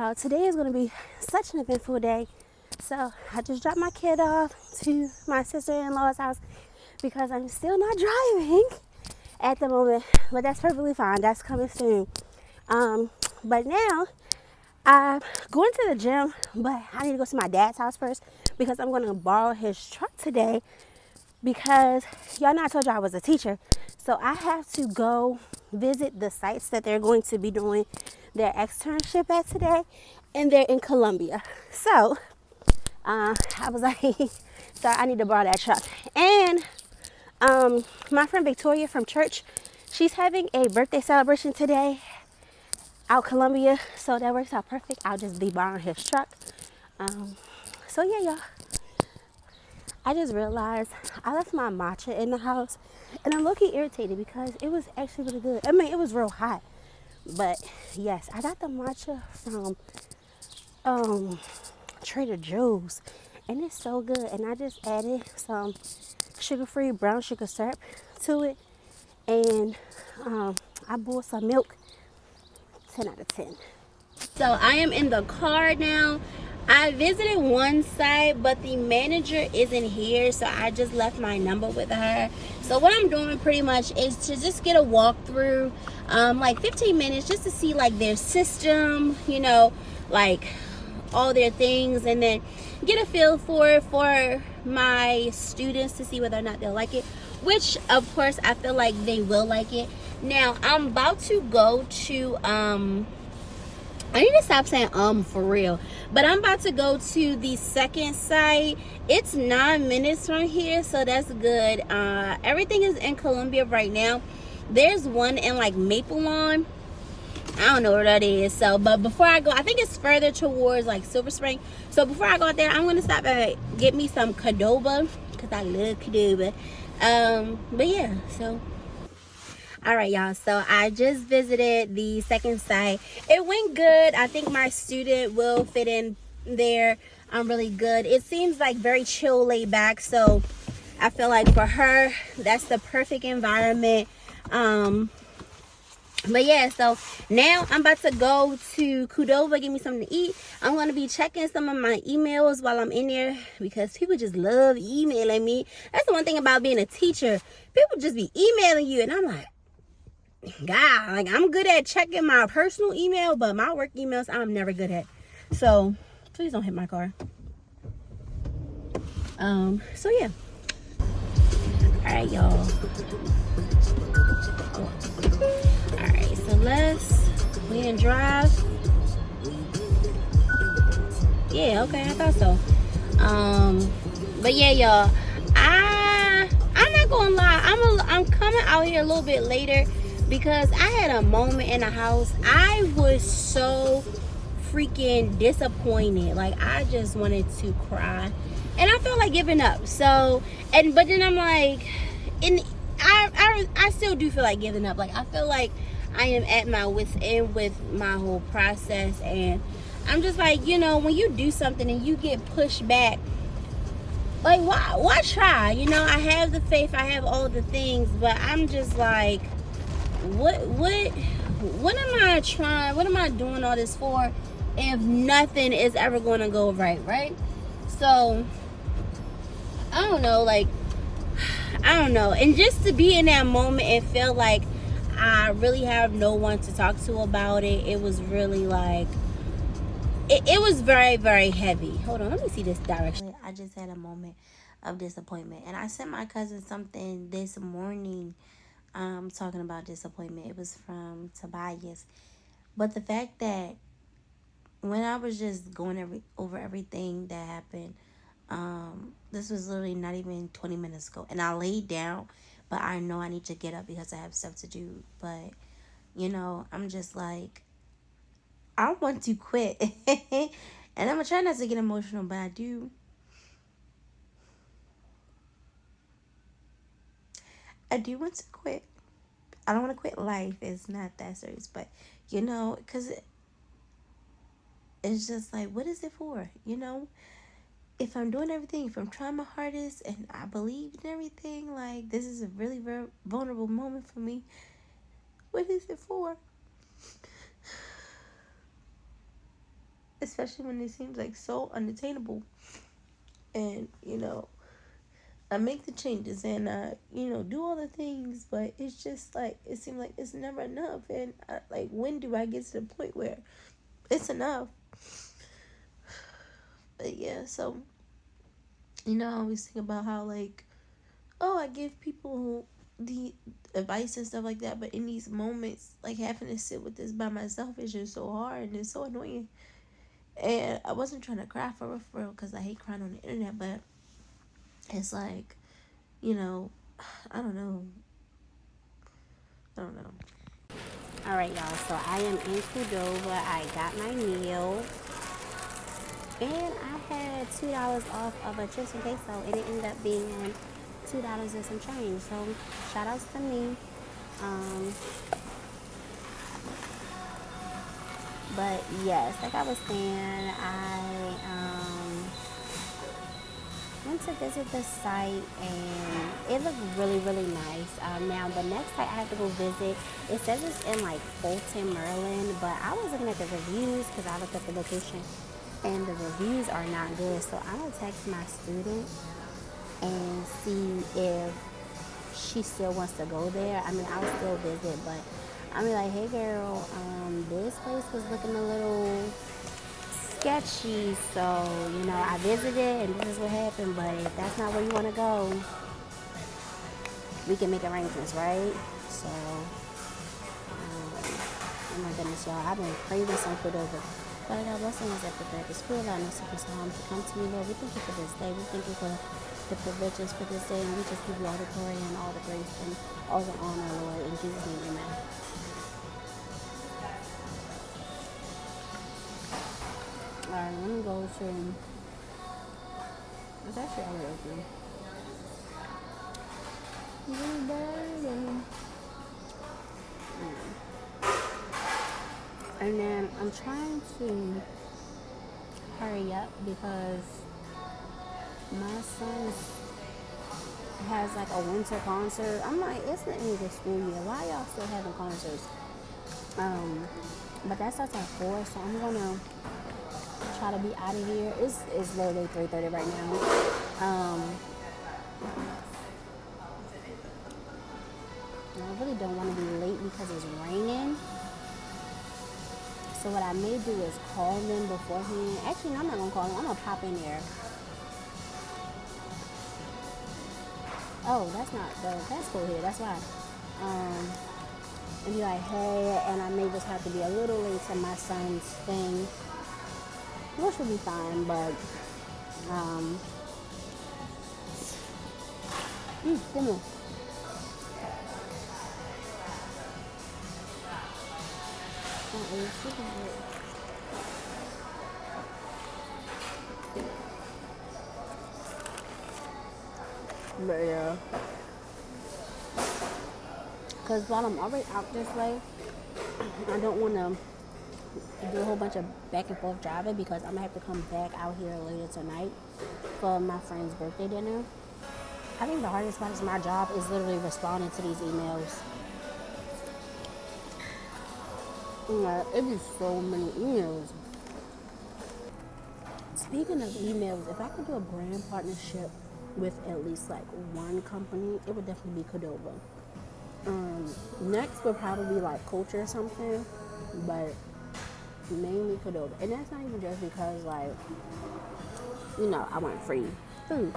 y'all, today is going to be such an eventful day. So I just dropped my kid off to my sister-in-law's house because I'm still not driving at the moment, but that's perfectly fine. That's coming soon. But now I'm going to the gym, but I need to go to my dad's house first because I'm going to borrow his truck today because y'all know I told you I was a teacher. So I have to go visit the sites that they're going to be doing their externship at today, and they're in Columbia. So I was like, so I need to borrow that truck. And my friend Victoria from church, she's having a birthday celebration today out Columbia, so that works out perfect. I'll just be borrowing his truck. So yeah, y'all. I just realized I left my matcha in the house, and I'm looking irritated because it was actually really good. I mean, it was real hot, but yes, I got the matcha from Trader Joe's, and it's so good. And I just added some sugar-free brown sugar syrup to it, and I boiled some milk. 10 out of 10. So I am in the car now. I visited one site, but the manager isn't here, so I just left my number with her. So what I'm doing pretty much is to just get a walkthrough, like 15 minutes, just to see like their system, you know, like all their things, and then get a feel for my students to see whether or not they'll like it, which of course I feel like they will like it. Now I'm about to go to I need to stop saying for real. But I'm about to go to the second site. It's 9 minutes from here, so that's good. Everything is in Columbia right now. There's one in like Maple Lawn. I don't know where that is. So, but before I go, I think it's further towards like Silver Spring. So before I go out there, I'm gonna stop and get me some Qdoba because I love Qdoba. But yeah, so. All right, y'all, so I just visited the second site. It went good. I think my student will fit in there really good. It seems like very chill, laid back, so I feel like for her that's the perfect environment. But yeah, so now I'm about to go to Qdoba, get me something to eat. I'm going to be checking some of my emails while I'm in there because people just love emailing me. That's the one thing about being a teacher. People just be emailing you, and I'm like, God, like I'm good at checking my personal email, but my work emails I'm never good at. So please don't hit my car. So yeah. Alright, y'all. Alright, so we can drive. Yeah, okay, I thought so. But yeah, y'all, I'm not gonna lie, I'm coming out here a little bit later because I had a moment in the house. I was so freaking disappointed. Like I just wanted to cry, and I felt like giving up. So, but then I'm like, and I still do feel like giving up. Like I feel like I am at my wit's end with my whole process, and I'm just like, you know, when you do something and you get pushed back, like why try? You know, I have the faith, I have all the things, but I'm just like, what am I trying? What am I doing all this for if nothing is ever going to go right? So I don't know, like I don't know. And just to be in that moment and feel like I really have no one to talk to about it, it was really like it was very, very heavy. Hold on, let me see this direction. I just had a moment of disappointment, and I sent my cousin something this morning talking about disappointment. It was from Tobias. But the fact that when I was just going over everything that happened, this was literally not even 20 minutes ago, and I laid down, but I know I need to get up because I have stuff to do. But you know, I'm just like, I want to quit. And I'm gonna try not to get emotional, but I do. I do want to quit. I don't want to quit life. It's not that serious, but you know, because it's just like, what is it for? You know, if I'm doing everything, if I'm trying my hardest and I believe in everything, like this is a really very vulnerable moment for me. What is it for? especially when it seems like so unattainable. And I make the changes and I do all the things, but it's just like it seems like it's never enough. And like, when do I get to the point where it's enough? But yeah, so I always think about how, like, oh, I give people the advice and stuff like that, but in these moments, like, having to sit with this by myself is just so hard and it's so annoying. And I wasn't trying to cry for real because I hate crying on the internet, but it's like, you know, I don't know. I don't know. All right, y'all. So I am in Qdoba. I got my meal, and I had $2 off of a chips and queso, and it ended up being $2 and some change. So shout outs to me. Um, but yes, like I was saying, I went to visit the site and it looked really, really nice. Now, the next site I have to go visit, it says it's in like Fulton, Maryland, but I was looking at the reviews because I looked at the location and the reviews are not good. So I'm going to text my student and see if she still wants to go there. I mean, I'll still visit, but I'm like, hey girl, this place was looking a little sketchy, so I visited and this is what happened. But if that's not where you want to go, we can make arrangements, right? So, oh my goodness, y'all, I've been craving some food over. Father God, blessing us at the back of school, allow us to come to come to you, Lord. We thank you for this day. We thank you for the privileges for this day, and we just give you all the glory and all the grace and all the honor, Lord. In Jesus' name, amen. All right, let me go to. It's actually already open. And then I'm trying to hurry up because my son has like a winter concert. I'm like, it's the end of the school year. Why y'all still having concerts? But that starts at 4, so I'm gonna try to be out of here. It's literally 3:30 right now. I really don't want to be late because it's raining. So what I may do is call them beforehand. Actually, no, I'm not gonna call them. I'm gonna pop in there. Oh, that's not the passport here. That's why. And be like, hey, and I may just have to be a little late to my son's thing, which will be fine. But come on. But yeah, because while I'm already out this way, I don't want to do a whole bunch of back and forth driving because I'm gonna have to come back out here later tonight for my friend's birthday dinner. I think the hardest part of my job is literally responding to these emails. It be so many emails. Speaking of emails, if I could do a brand partnership with at least like one company, it would definitely be Qdoba. Next would probably be like Culture or something, but mainly Qdoba. And that's not even just because like, I want free food.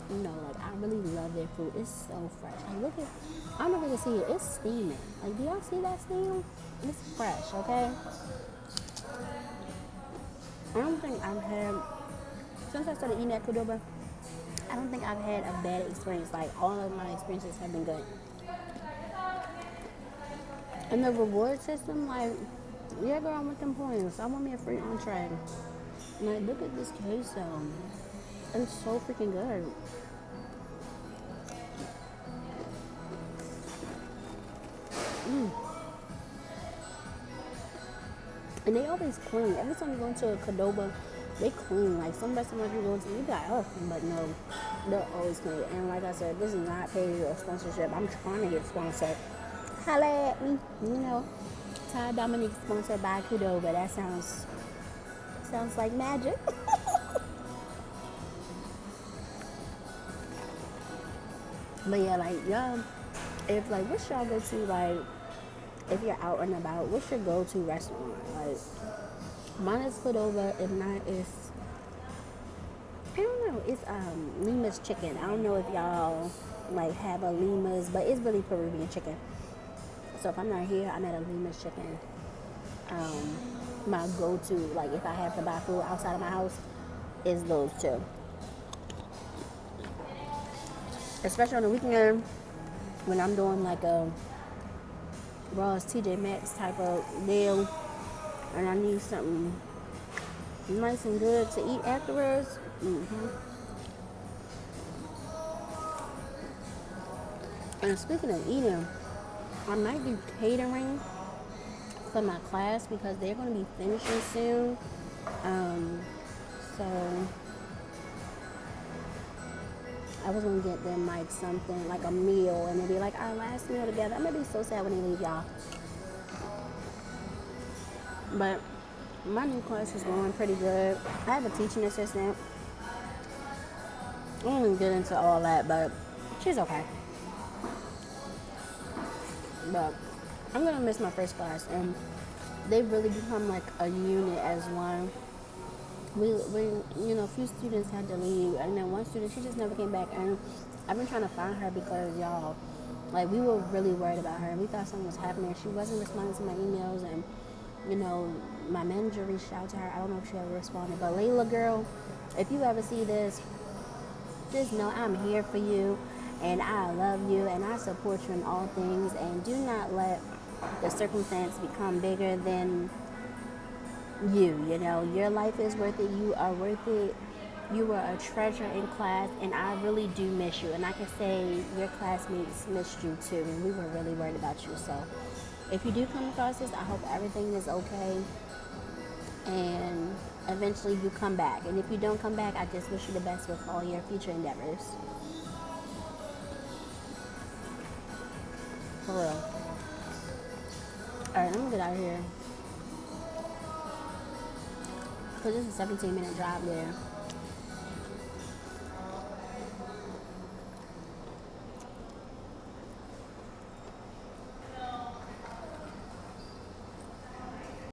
Like I really love their food. It's so fresh. Like look at, I don't know if you can see it. It's steaming. Like do y'all see that steam? It's fresh, okay? I don't think I've had, since I started eating at Qdoba, I don't think I've had a bad experience. Like all of my experiences have been good. And the reward system, like, yeah, girl, I want them points. I want me a free entree. Like, look at this queso. It's so freaking good. And they always clean. Every time you go into a Qdoba, they clean. Like some restaurants you go to, you got but no, they're always clean. And like I said, this is not paid or sponsorship. I'm trying to get sponsored. Holla at me, Ty Dominique sponsored by Qdoba. That sounds sounds like magic. But yeah, like y'all, if like what's y'all go to, like if you're out and about, what's your go to restaurant? Like mine is put over. If not, it's I don't know. It's Lima's chicken. I don't know if y'all like have a Lima's, but it's really Peruvian chicken. So if I'm not here, I'm at a Lima's chicken. Um, my go to, like if I have to buy food outside of my house, is those two. Especially on the weekend when I'm doing like a Ross TJ Maxx type of deal, and I need something nice and good to eat afterwards. And speaking of eating, I might be catering for my class because they're going to be finishing soon. Um, so I was going to get them like something, like a meal, and it'd be like our last meal together. I'm going to be so sad when they leave, y'all. But my new class is going pretty good. I have a teaching assistant. I don't even get into all that, but she's okay. But I'm going to miss my first class, and they've really become like a unit as one. We a few students had to leave, and then one student, she just never came back, and I've been trying to find her because y'all, like we were really worried about her, and we thought something was happening. She wasn't responding to my emails, and my manager reached out to her. I don't know if she ever responded, but Layla girl, if you ever see this, just know I'm here for you, and I love you, and I support you in all things, and do not let the circumstance become bigger than you. Your life is worth it. You are worth it. You were a treasure in class, and I really do miss you. And I can say your classmates missed you too, and we were really worried about you. So if you do come across this, I hope everything is okay, and eventually you come back. And if you don't come back, I just wish you the best with all your future endeavors. For real. Alright, I'm gonna get out of here. Because this is a 17-minute drive there.